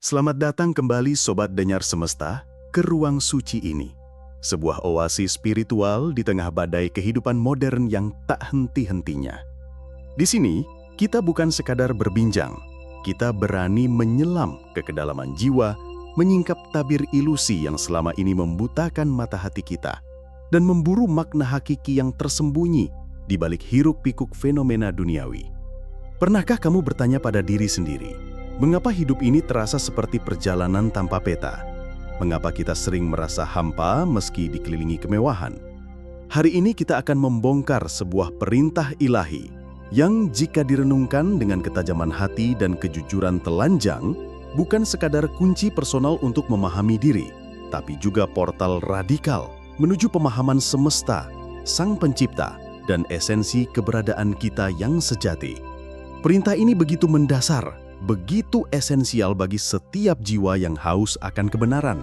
Selamat datang kembali Sobat Denyar Semesta ke ruang suci ini. Sebuah oasis spiritual di tengah badai kehidupan modern yang tak henti-hentinya. Di sini, kita bukan sekadar berbincang. Kita berani menyelam ke kedalaman jiwa, menyingkap tabir ilusi yang selama ini membutakan mata hati kita, dan memburu makna hakiki yang tersembunyi di balik hiruk-pikuk fenomena duniawi. Pernahkah kamu bertanya pada diri sendiri, mengapa hidup ini terasa seperti perjalanan tanpa peta? Mengapa kita sering merasa hampa meski dikelilingi kemewahan? Hari ini kita akan membongkar sebuah perintah ilahi yang jika direnungkan dengan ketajaman hati dan kejujuran telanjang, bukan sekadar kunci personal untuk memahami diri, tapi juga portal radikal menuju pemahaman semesta, Sang Pencipta, dan esensi keberadaan kita yang sejati. Perintah ini begitu mendasar, begitu esensial bagi setiap jiwa yang haus akan kebenaran.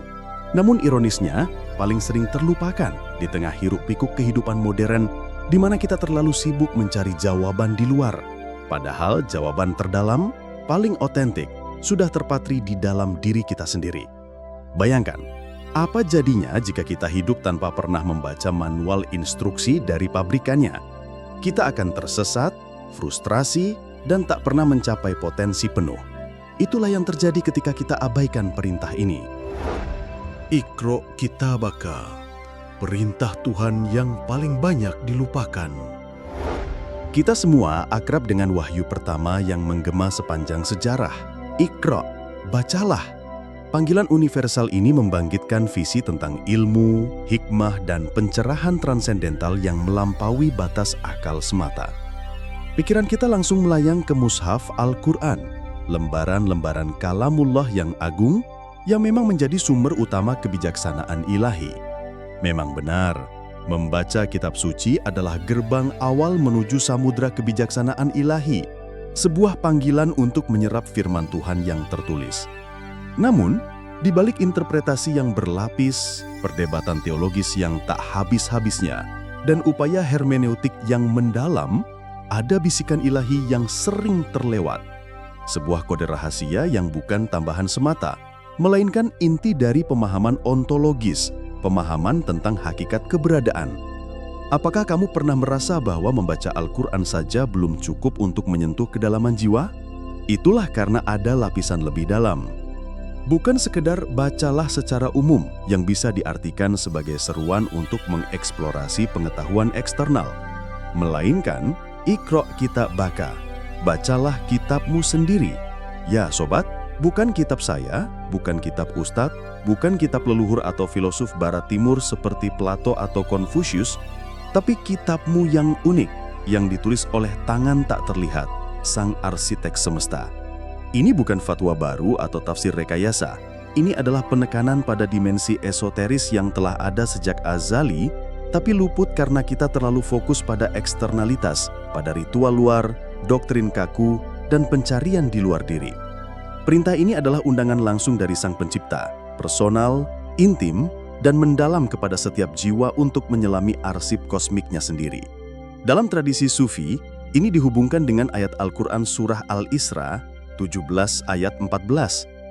Namun ironisnya, paling sering terlupakan di tengah hiruk-pikuk kehidupan modern di mana kita terlalu sibuk mencari jawaban di luar. Padahal jawaban terdalam, paling otentik, sudah terpatri di dalam diri kita sendiri. Bayangkan, apa jadinya jika kita hidup tanpa pernah membaca manual instruksi dari pabrikannya? Kita akan tersesat, frustrasi, dan tak pernah mencapai potensi penuh. Itulah yang terjadi ketika kita abaikan perintah ini. Iqra' kitabaka, perintah Tuhan yang paling banyak dilupakan. Kita semua akrab dengan wahyu pertama yang menggema sepanjang sejarah. Iqra', bacalah. Panggilan universal ini membangkitkan visi tentang ilmu, hikmah, dan pencerahan transendental yang melampaui batas akal semata. Pikiran kita langsung melayang ke mushaf Al-Quran, lembaran-lembaran kalamullah yang agung, yang memang menjadi sumber utama kebijaksanaan ilahi. Memang benar, membaca kitab suci adalah gerbang awal menuju samudra kebijaksanaan ilahi, sebuah panggilan untuk menyerap firman Tuhan yang tertulis. Namun, di balik interpretasi yang berlapis, perdebatan teologis yang tak habis-habisnya, dan upaya hermeneutik yang mendalam, ada bisikan ilahi yang sering terlewat. Sebuah kode rahasia yang bukan tambahan semata, melainkan inti dari pemahaman ontologis, pemahaman tentang hakikat keberadaan. Apakah kamu pernah merasa bahwa membaca Al-Quran saja belum cukup untuk menyentuh kedalaman jiwa? Itulah karena ada lapisan lebih dalam. Bukan sekedar bacalah secara umum yang bisa diartikan sebagai seruan untuk mengeksplorasi pengetahuan eksternal, melainkan Iqra' kitabaka, bacalah kitabmu sendiri. Ya sobat, bukan kitab saya, bukan kitab ustadz, bukan kitab leluhur atau filosof barat timur seperti Plato atau Confucius, tapi kitabmu yang unik, yang ditulis oleh tangan tak terlihat, sang arsitek semesta. Ini bukan fatwa baru atau tafsir rekayasa. Ini adalah penekanan pada dimensi esoteris yang telah ada sejak azali, tapi luput karena kita terlalu fokus pada eksternalitas, pada ritual luar, doktrin kaku, dan pencarian di luar diri. Perintah ini adalah undangan langsung dari Sang Pencipta, personal, intim, dan mendalam kepada setiap jiwa untuk menyelami arsip kosmiknya sendiri. Dalam tradisi Sufi, ini dihubungkan dengan ayat Al-Quran Surah Al-Isra 17 ayat 14,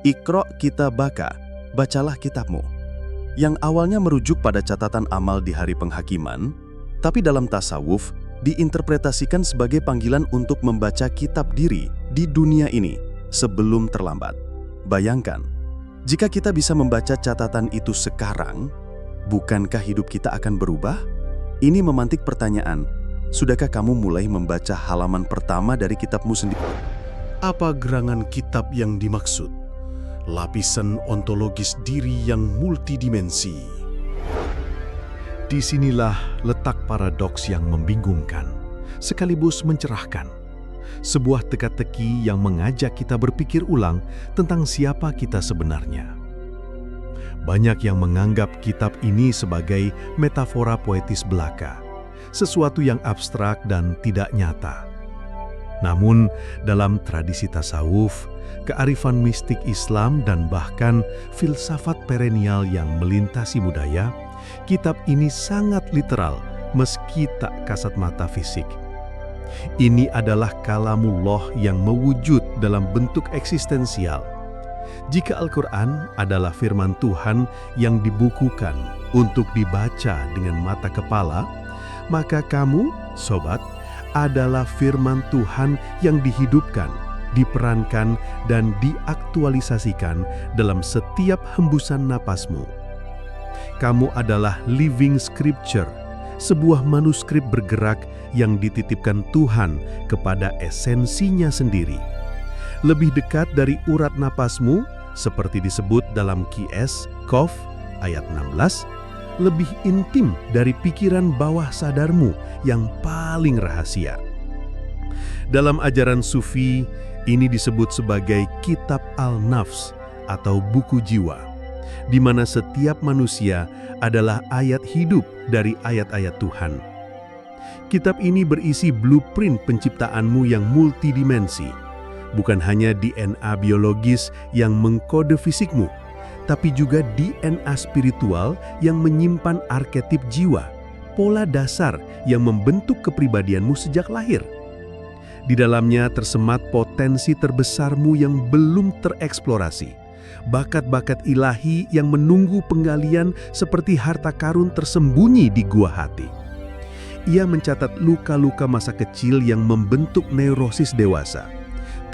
Iqra' kitabaka, bacalah kitabmu, yang awalnya merujuk pada catatan amal di hari penghakiman, tapi dalam tasawuf diinterpretasikan sebagai panggilan untuk membaca kitab diri di dunia ini sebelum terlambat. Bayangkan, jika kita bisa membaca catatan itu sekarang, bukankah hidup kita akan berubah? Ini memantik pertanyaan, sudahkah kamu mulai membaca halaman pertama dari kitabmu sendiri? Apa gerangan kitab yang dimaksud? Lapisan ontologis diri yang multidimensi. Disinilah letak paradoks yang membingungkan, sekaligus mencerahkan. Sebuah teka-teki yang mengajak kita berpikir ulang tentang siapa kita sebenarnya. Banyak yang menganggap kitab ini sebagai metafora poetis belaka, sesuatu yang abstrak dan tidak nyata. Namun, dalam tradisi tasawuf, kearifan mistik Islam, dan bahkan filsafat perennial yang melintasi budaya, kitab ini sangat literal meski tak kasat mata fisik. Ini adalah kalamullah yang mewujud dalam bentuk eksistensial, Jika Al-Quran adalah firman Tuhan yang dibukukan untuk dibaca dengan mata kepala, maka kamu, sobat, adalah firman Tuhan yang dihidupkan, diperankan, dan diaktualisasikan dalam setiap hembusan napasmu. Kamu adalah living scripture, sebuah manuskrip bergerak yang dititipkan Tuhan kepada esensinya sendiri. Lebih dekat dari urat napasmu, seperti disebut dalam Qs, Qof, ayat 16, lebih intim dari pikiran bawah sadarmu yang paling rahasia. Dalam ajaran Sufi, ini disebut sebagai Kitab Al-Nafs atau buku jiwa, di mana setiap manusia adalah ayat hidup dari ayat-ayat Tuhan. Kitab ini berisi blueprint penciptaanmu yang multidimensi, bukan hanya DNA biologis yang mengkode fisikmu, tapi juga DNA spiritual yang menyimpan arketip jiwa, pola dasar yang membentuk kepribadianmu sejak lahir. Di dalamnya tersemat potensi terbesarmu yang belum tereksplorasi, bakat-bakat ilahi yang menunggu penggalian seperti harta karun tersembunyi di gua hati. Ia mencatat luka-luka masa kecil yang membentuk neurosis dewasa,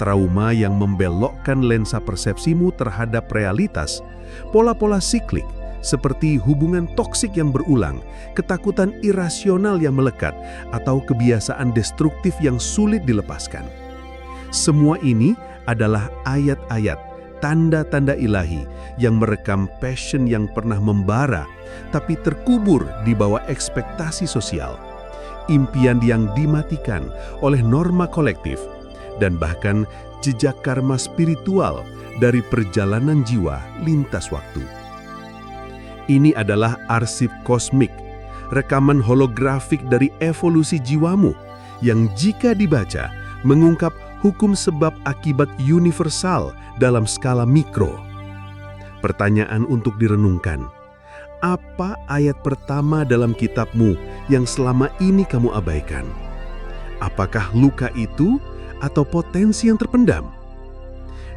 trauma yang membelokkan lensa persepsimu terhadap realitas, pola-pola siklik seperti hubungan toksik yang berulang, ketakutan irasional yang melekat, atau kebiasaan destruktif yang sulit dilepaskan. Semua ini adalah ayat-ayat, tanda-tanda ilahi yang merekam passion yang pernah membara tapi terkubur di bawah ekspektasi sosial, impian yang dimatikan oleh norma kolektif, dan bahkan jejak karma spiritual dari perjalanan jiwa lintas waktu. Ini adalah arsip kosmik, rekaman holografik dari evolusi jiwamu yang jika dibaca mengungkap hukum sebab akibat universal dalam skala mikro. Pertanyaan untuk direnungkan: apa ayat pertama dalam kitabmu yang selama ini kamu abaikan? Apakah luka itu atau potensi yang terpendam?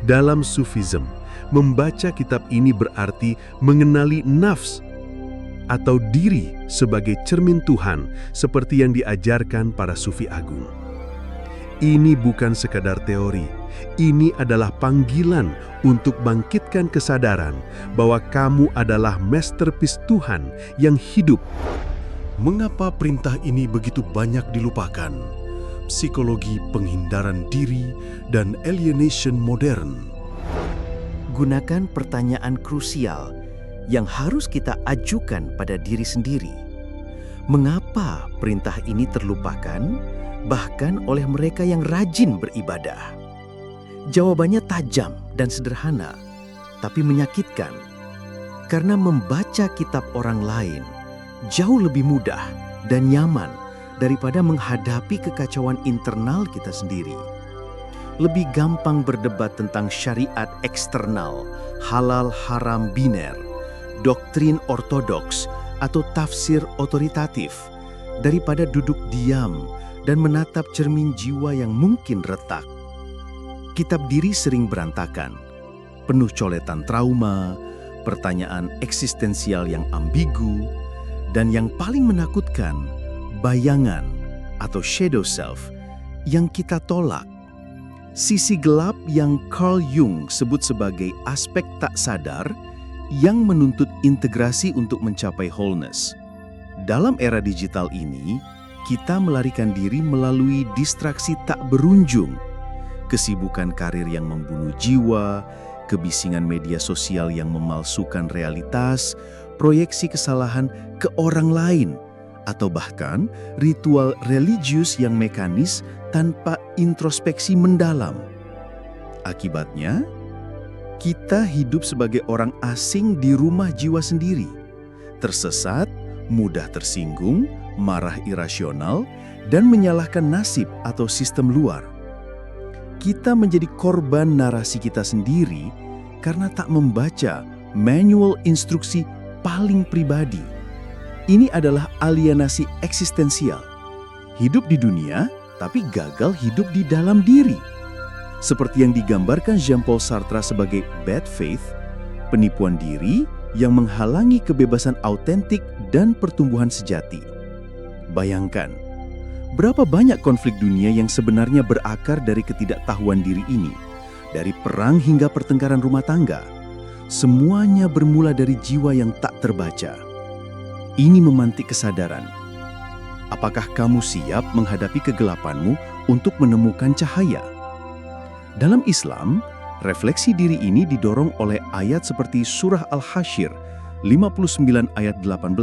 Dalam Sufism, membaca kitab ini berarti mengenali nafs atau diri sebagai cermin Tuhan seperti yang diajarkan para Sufi Agung. Ini bukan sekadar teori, ini adalah panggilan untuk bangkitkan kesadaran bahwa kamu adalah masterpiece Tuhan yang hidup. Mengapa perintah ini begitu banyak dilupakan? Psikologi penghindaran diri dan alienation modern. Gunakan pertanyaan krusial yang harus kita ajukan pada diri sendiri. Mengapa perintah ini terlupakan, bahkan oleh mereka yang rajin beribadah? Jawabannya tajam dan sederhana, tapi menyakitkan. Karena membaca kitab orang lain jauh lebih mudah dan nyaman daripada menghadapi kekacauan internal kita sendiri. Lebih gampang berdebat tentang syariat eksternal, halal haram biner, doktrin ortodoks, atau tafsir otoritatif daripada duduk diam dan menatap cermin jiwa yang mungkin retak. Kitab diri sering berantakan, penuh coletan trauma, pertanyaan eksistensial yang ambigu, dan yang paling menakutkan, bayangan atau shadow self yang kita tolak. Sisi gelap yang Carl Jung sebut sebagai aspek tak sadar yang menuntut integrasi untuk mencapai wholeness. Dalam era digital ini, kita melarikan diri melalui distraksi tak berujung, kesibukan karir yang membunuh jiwa, kebisingan media sosial yang memalsukan realitas, proyeksi kesalahan ke orang lain, atau bahkan ritual religius yang mekanis tanpa introspeksi mendalam. Akibatnya, kita hidup sebagai orang asing di rumah jiwa sendiri, tersesat, mudah tersinggung, marah irasional, dan menyalahkan nasib atau sistem luar. Kita menjadi korban narasi kita sendiri karena tak membaca manual instruksi paling pribadi. Ini adalah alienasi eksistensial. Hidup di dunia, tapi gagal hidup di dalam diri. seperti yang digambarkan Jean-Paul Sartre sebagai bad faith, penipuan diri yang menghalangi kebebasan autentik dan pertumbuhan sejati. Bayangkan, berapa banyak konflik dunia yang sebenarnya berakar dari ketidaktahuan diri ini, dari perang hingga pertengkaran rumah tangga. Semuanya bermula dari jiwa yang tak terbaca. Ini memantik kesadaran. Apakah kamu siap menghadapi kegelapanmu untuk menemukan cahaya? Dalam Islam, refleksi diri ini didorong oleh ayat seperti surah Al-Hasyr 59 ayat 18.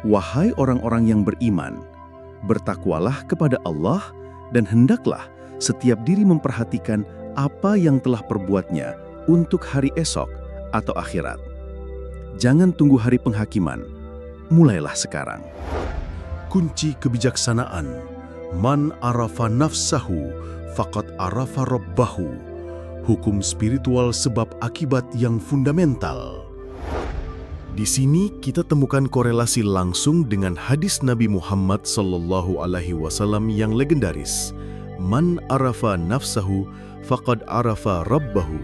Wahai orang-orang yang beriman, bertakwalah kepada Allah dan hendaklah setiap diri memperhatikan apa yang telah perbuatnya untuk hari esok atau akhirat. Jangan tunggu hari penghakiman, mulailah sekarang. Kunci kebijaksanaan, man arafa nafsahu faqad arafa rabbahu. Hukum spiritual sebab akibat yang fundamental. Di sini kita temukan korelasi langsung dengan hadis Nabi Muhammad SAW yang legendaris. Man arafa nafsahu faqad arafa rabbahu.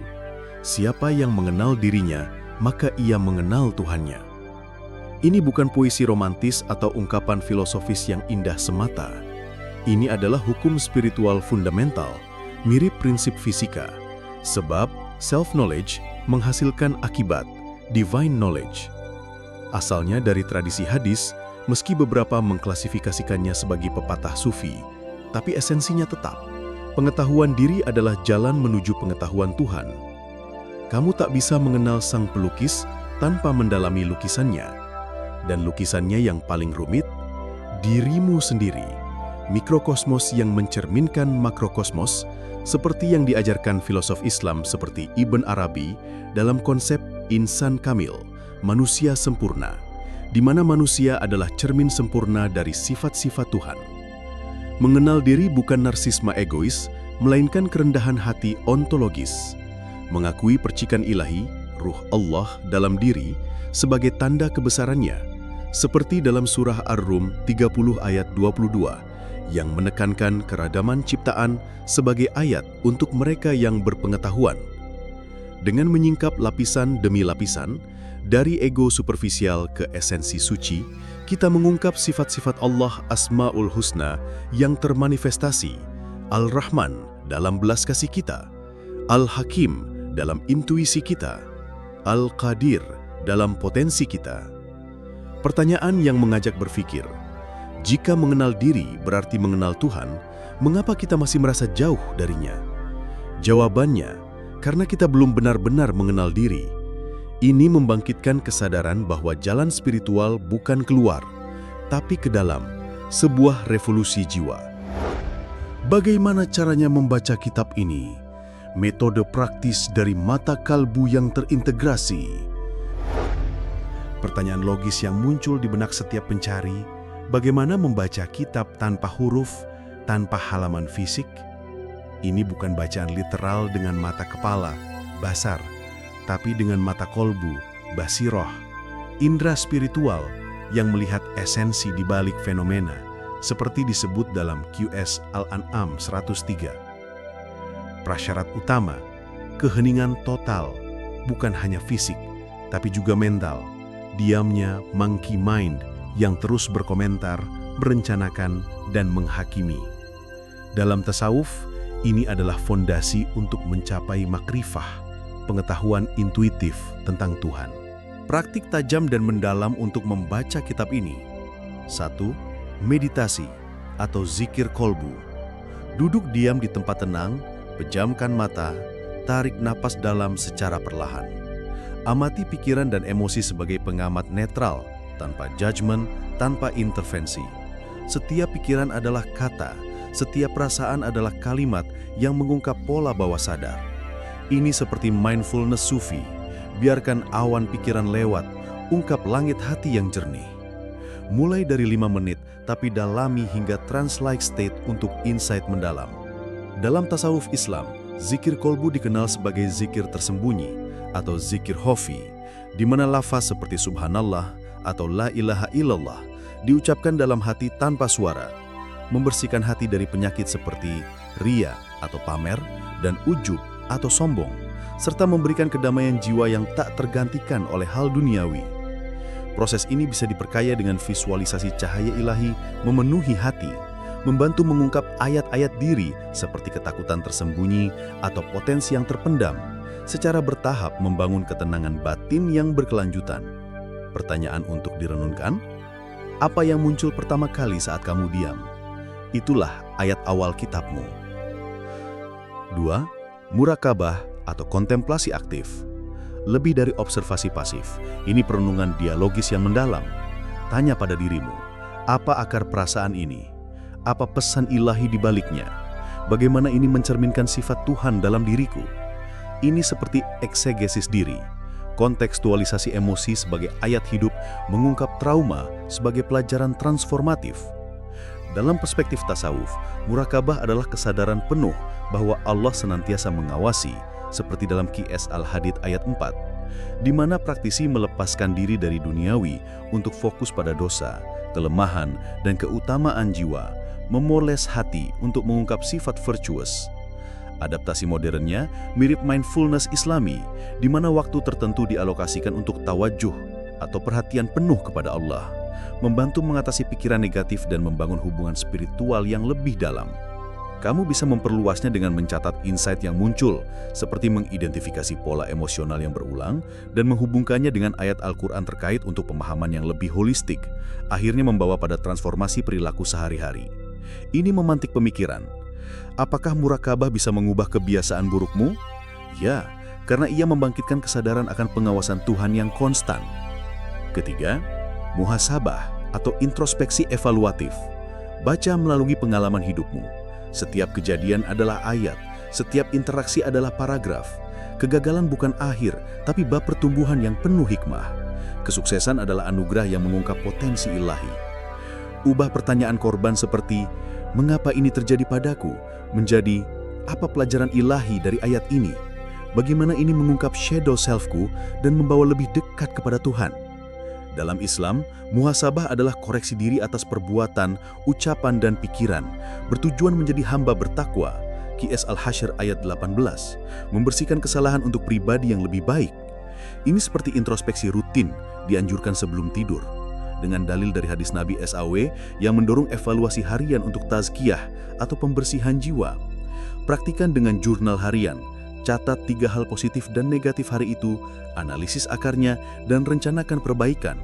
Siapa yang mengenal dirinya, maka ia mengenal Tuhannya. Ini bukan puisi romantis atau ungkapan filosofis yang indah semata. Ini adalah hukum spiritual fundamental, mirip prinsip fisika. Sebab self-knowledge menghasilkan akibat, divine knowledge. Asalnya dari tradisi hadis, meski beberapa mengklasifikasikannya sebagai pepatah sufi, tapi esensinya tetap. Pengetahuan diri adalah jalan menuju pengetahuan Tuhan. Kamu tak bisa mengenal sang pelukis tanpa mendalami lukisannya. Dan lukisannya yang paling rumit, dirimu sendiri. Mikrokosmos yang mencerminkan makrokosmos, seperti yang diajarkan filosof Islam seperti Ibn Arabi dalam konsep insan kamil, manusia sempurna, di mana manusia adalah cermin sempurna dari sifat-sifat Tuhan. Mengenal diri bukan narsisme egois, melainkan kerendahan hati ontologis. Mengakui percikan ilahi, ruh Allah dalam diri, sebagai tanda kebesarannya, seperti dalam surah Ar-Rum 30 ayat 22, yang menekankan keragaman ciptaan sebagai ayat untuk mereka yang berpengetahuan. Dengan menyingkap lapisan demi lapisan, dari ego superficial ke esensi suci, kita mengungkap sifat-sifat Allah Asma'ul Husna yang termanifestasi, Al-Rahman dalam belas kasih kita, Al-Hakim dalam intuisi kita, Al-Qadir dalam potensi kita. Pertanyaan yang mengajak berpikir, jika mengenal diri berarti mengenal Tuhan, mengapa kita masih merasa jauh darinya? Jawabannya, karena kita belum benar-benar mengenal diri. Ini membangkitkan kesadaran bahwa jalan spiritual bukan keluar, tapi ke dalam, sebuah revolusi jiwa. Bagaimana caranya membaca kitab ini? Metode praktis dari mata kalbu yang terintegrasi. Pertanyaan logis yang muncul di benak setiap pencari, bagaimana membaca kitab tanpa huruf, tanpa halaman fisik? Ini bukan bacaan literal dengan mata kepala, basar, tapi dengan mata kolbu, basiroh, indera spiritual yang melihat esensi di balik fenomena, seperti disebut dalam QS Al-An'am 103. Prasyarat utama, keheningan total, bukan hanya fisik, tapi juga mental. Diamnya monkey mind yang terus berkomentar, merencanakan, dan menghakimi. Dalam tasawuf, ini adalah fondasi untuk mencapai makrifah, pengetahuan intuitif tentang Tuhan. Praktik tajam dan mendalam untuk membaca kitab ini. 1. Meditasi atau zikir kolbu. Duduk diam di tempat tenang, pejamkan mata, tarik napas dalam secara perlahan. Amati pikiran dan emosi sebagai pengamat netral, tanpa judgement, tanpa intervensi. Setiap pikiran adalah kata, setiap perasaan adalah kalimat yang mengungkap pola bawah sadar. Ini seperti mindfulness sufi, biarkan awan pikiran lewat, ungkap langit hati yang jernih. Mulai dari 5 menit, tapi dalami hingga trance-like state untuk insight mendalam. Dalam tasawuf Islam, zikir kolbu dikenal sebagai zikir tersembunyi atau zikir khafi, di mana lafaz seperti subhanallah atau la ilaha illallah diucapkan dalam hati tanpa suara, membersihkan hati dari penyakit seperti riya, atau pamer, dan ujub atau sombong, serta memberikan kedamaian jiwa yang tak tergantikan oleh hal duniawi. Proses ini bisa diperkaya dengan visualisasi cahaya ilahi memenuhi hati, membantu mengungkap ayat-ayat diri seperti ketakutan tersembunyi atau potensi yang terpendam, secara bertahap membangun ketenangan batin yang berkelanjutan. Pertanyaan untuk direnungkan, apa yang muncul pertama kali saat kamu diam? Itulah ayat awal kitabmu. 2. Murakabah atau kontemplasi aktif. Lebih dari observasi pasif, ini perenungan dialogis yang mendalam. Tanya pada dirimu, apa akar perasaan ini? Apa pesan ilahi di baliknya? Bagaimana ini mencerminkan sifat Tuhan dalam diriku? Ini seperti eksegesis diri, kontekstualisasi emosi sebagai ayat hidup, mengungkap trauma sebagai pelajaran transformatif. Dalam perspektif tasawuf, murakabah adalah kesadaran penuh bahwa Allah senantiasa mengawasi, seperti dalam Qiyas Al-Hadid ayat 4, di mana praktisi melepaskan diri dari duniawi untuk fokus pada dosa, kelemahan, dan keutamaan jiwa, memoles hati untuk mengungkap sifat virtuous. Adaptasi modernnya mirip mindfulness Islami, di mana waktu tertentu dialokasikan untuk tawajuh atau perhatian penuh kepada Allah, membantu mengatasi pikiran negatif dan membangun hubungan spiritual yang lebih dalam. Kamu bisa memperluasnya dengan mencatat insight yang muncul, seperti mengidentifikasi pola emosional yang berulang dan menghubungkannya dengan ayat Al-Quran terkait untuk pemahaman yang lebih holistik, akhirnya membawa pada transformasi perilaku sehari-hari. Ini memantik pemikiran. Apakah murakabah bisa mengubah kebiasaan burukmu? Ya, karena ia membangkitkan kesadaran akan pengawasan Tuhan yang konstan. Ketiga, muhasabah atau introspeksi evaluatif. Baca melalui pengalaman hidupmu. Setiap kejadian adalah ayat, setiap interaksi adalah paragraf. Kegagalan bukan akhir, tapi bab pertumbuhan yang penuh hikmah. Kesuksesan adalah anugerah yang mengungkap potensi ilahi. Ubah pertanyaan korban seperti, mengapa ini terjadi padaku? Menjadi, apa pelajaran ilahi dari ayat ini? Bagaimana ini mengungkap shadow selfku dan membawa lebih dekat kepada Tuhan? Dalam Islam, muhasabah adalah koreksi diri atas perbuatan, ucapan, dan pikiran, bertujuan menjadi hamba bertakwa. Qiyas Al-Hasyr ayat 18, membersihkan kesalahan untuk pribadi yang lebih baik. Ini seperti introspeksi rutin, dianjurkan sebelum tidur. Dengan dalil dari hadis Nabi SAW yang mendorong evaluasi harian untuk tazkiyah atau pembersihan jiwa. Praktikan dengan jurnal harian, catat 3 hal positif dan negatif hari itu, analisis akarnya, dan rencanakan perbaikan,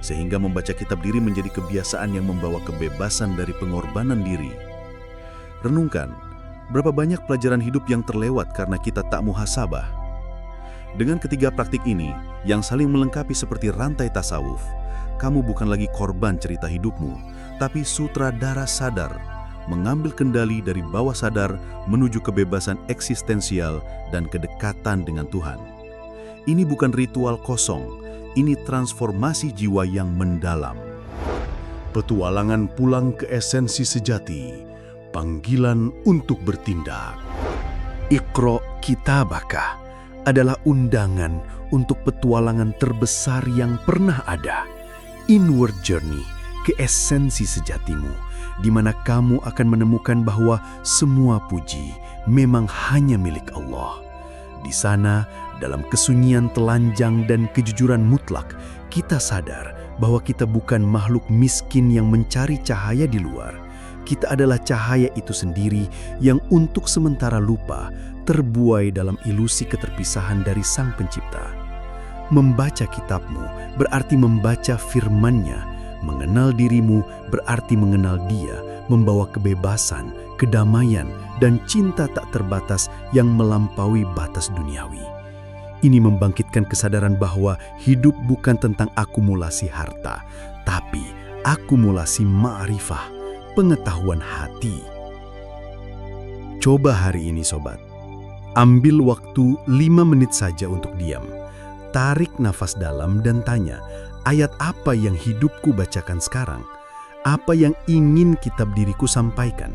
sehingga membaca kitab diri menjadi kebiasaan yang membawa kebebasan dari pengorbanan diri. Renungkan, berapa banyak pelajaran hidup yang terlewat karena kita tak muhasabah? Dengan ketiga praktik ini, yang saling melengkapi seperti rantai tasawuf, kamu bukan lagi korban cerita hidupmu, tapi sutradara sadar, mengambil kendali dari bawah sadar menuju kebebasan eksistensial dan kedekatan dengan Tuhan. Ini bukan ritual kosong, ini transformasi jiwa yang mendalam. Petualangan pulang ke esensi sejati, panggilan untuk bertindak. Iqra Kitabaka adalah undangan untuk petualangan terbesar yang pernah ada. Inward journey ke esensi sejatimu, di mana kamu akan menemukan bahwa semua puji memang hanya milik Allah. Di sana, dalam kesunyian telanjang dan kejujuran mutlak, kita sadar bahwa kita bukan makhluk miskin yang mencari cahaya di luar. Kita adalah cahaya itu sendiri yang untuk sementara lupa, terbuai dalam ilusi keterpisahan dari Sang Pencipta. Membaca kitabmu berarti membaca firman-Nya. Mengenal dirimu berarti mengenal Dia, membawa kebebasan, kedamaian, dan cinta tak terbatas yang melampaui batas duniawi. Ini membangkitkan kesadaran bahwa hidup bukan tentang akumulasi harta, tapi akumulasi ma'rifah, pengetahuan hati. Coba hari ini sobat, ambil waktu 5 menit saja untuk diam. Tarik nafas dalam dan tanya, ayat apa yang hidupku bacakan sekarang? Apa yang ingin kitab diriku sampaikan?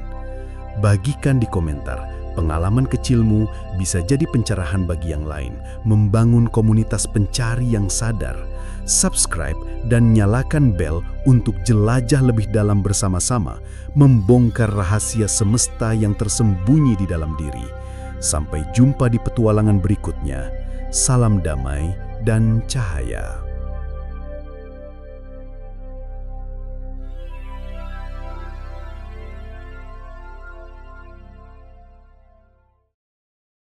Bagikan di komentar Pengalaman kecilmu bisa jadi pencerahan bagi yang lain, membangun komunitas pencari yang sadar. Subscribe dan nyalakan bel untuk jelajah lebih dalam bersama-sama, membongkar rahasia semesta yang tersembunyi di dalam diri. Sampai jumpa di petualangan berikutnya. Salam damai dan cahaya.